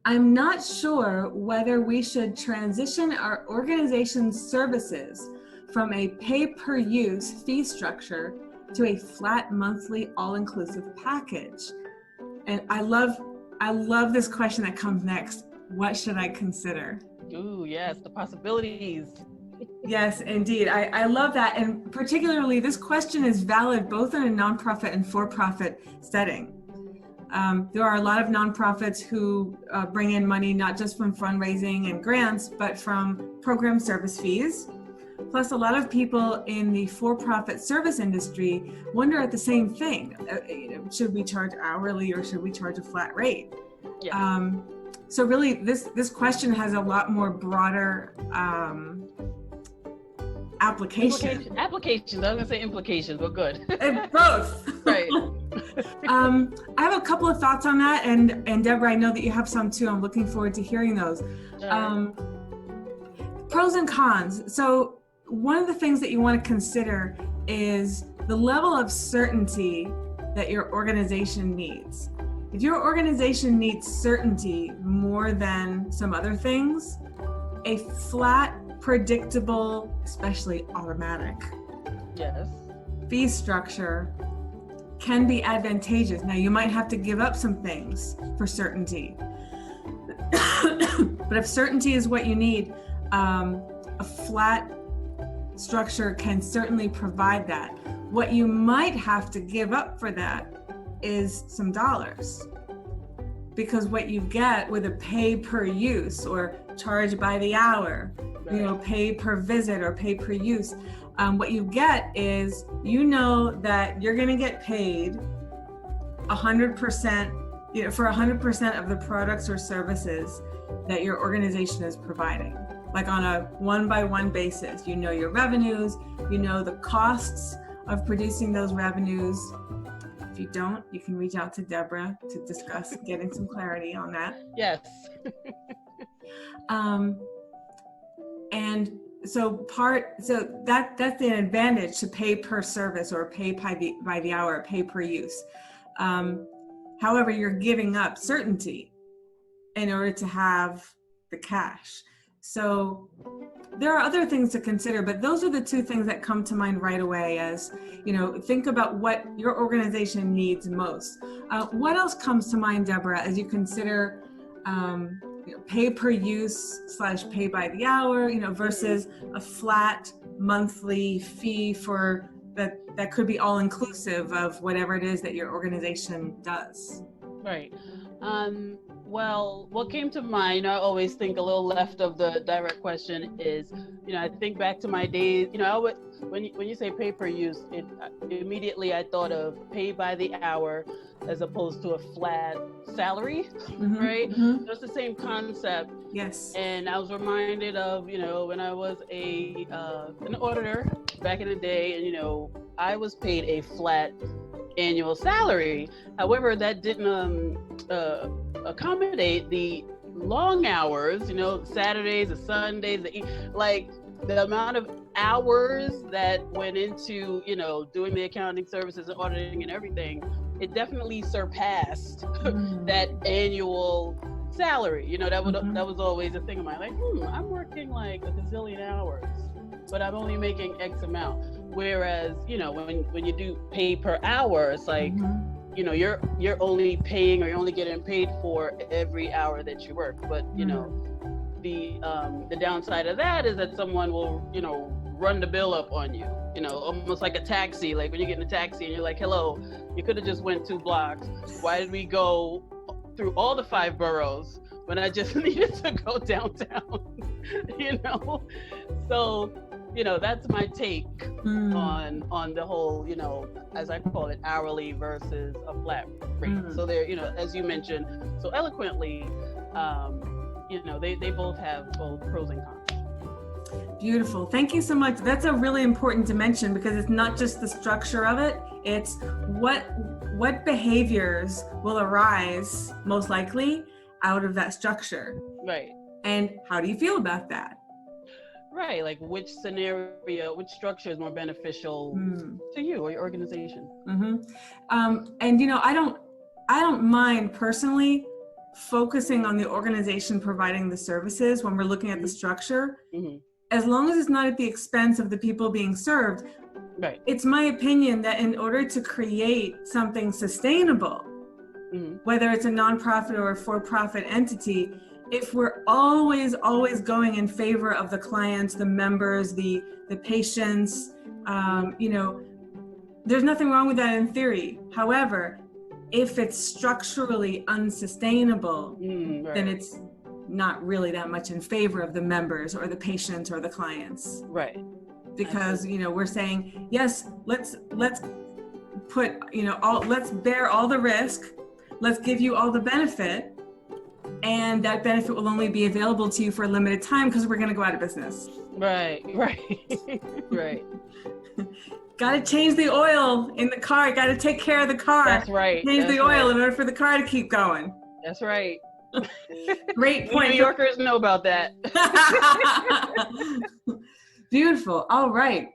I'm not sure whether we should transition our organization's services from a pay-per-use fee structure to a flat monthly all-inclusive package. And I love this question that comes next. What should I consider? Ooh, yes, the possibilities. Yes, indeed. I love that. And particularly, this question is valid both in a nonprofit and for-profit setting. There are a lot of nonprofits who bring in money not just from fundraising and grants, but from program service fees. Plus, a lot of people in the for-profit service industry wonder at the same thing. Should we charge hourly or should we charge a flat rate? Yeah. So really, this question has a lot more broader applications. I was going to say implications, but good. Both. Right. I have a couple of thoughts on that, and Deborah, I know that you have some too. I'm looking forward to hearing those. Pros and cons. So one of the things that you want to consider is the level of certainty that your organization needs. If your organization needs certainty more than some other things, a flat, predictable, especially automatic fee structure can be advantageous. Now, you might have to give up some things for certainty. But if certainty is what you need, a flat structure can certainly provide that. What you might have to give up for that is some dollars. Because what you get with a pay per use or charge by the hour, pay per visit or pay per use, what you get is, that you're going to get paid 100%, for 100% of the products or services that your organization is providing, like on a one-by-one basis. You know your revenues, the costs of producing those revenues. If you don't, you can reach out to Deborah to discuss getting some clarity on that. Yes. And so that's an advantage to pay per service or pay by the hour, pay per use. However, you're giving up certainty in order to have the cash. So there are other things to consider, but those are the two things that come to mind right away as, think about what your organization needs most. What else comes to mind, Deborah, as you consider pay per use / pay by the hour, versus a flat monthly fee for that could be all inclusive of whatever it is that your organization does? Right. Well, what came to mind, I always think a little left of the direct question is, I think back to my days, when you say pay per use, immediately I thought of pay by the hour as opposed to a flat salary, right? Mm-hmm. So it's the same concept. Yes. And I was reminded of, when I was an auditor back in the day, and, I was paid a flat annual salary. However, that didn't accommodate the long hours, Saturdays, the Sundays, the amount of hours that went into, doing the accounting services and auditing and everything. It definitely surpassed that annual salary. That was always a thing of mine. Like, I'm working like a gazillion hours, but I'm only making X amount. Whereas, when you do pay per hour, it's like, you're only paying, or you're only getting paid for every hour that you work. But, the downside of that is that someone will, run the bill up on you, almost like a taxi. Like when you get in a taxi and you're like, hello, you could have just went 2 blocks. Why did we go through all the 5 boroughs when I just needed to go downtown? So, that's my take on the whole, as I call it, hourly versus a flat rate. So there, as you mentioned so eloquently, they both have both pros and cons. Beautiful. Thank you so much. That's a really important dimension, because it's not just the structure of it, it's what behaviors will arise most likely out of that structure. Right. And how do you feel about that? Right, like which scenario, which structure is more beneficial to you or your organization? And I don't mind personally focusing on the organization providing the services when we're looking at the structure, Mm-hmm. as long as it's not at the expense of the people being served. Right. It's my opinion that in order to create something sustainable, whether it's a nonprofit or a for-profit entity, if we're always going in favor of the clients, the members, the patients, you know, there's nothing wrong with that in theory. However, if it's structurally unsustainable, then it's not really that much in favor of the members or the patients or the clients. Right. Because, you know, we're saying, yes, let's put, you know, let's bear all the risk. Let's give you all the benefit. And that benefit will only be available to you for a limited time because we're going to go out of business. Right. Right. Got to change the oil in the car. Got to take care of the car. That's right. Change the oil in order for the car to keep going. That's right. Great point. New Yorkers know about that. Beautiful. All right.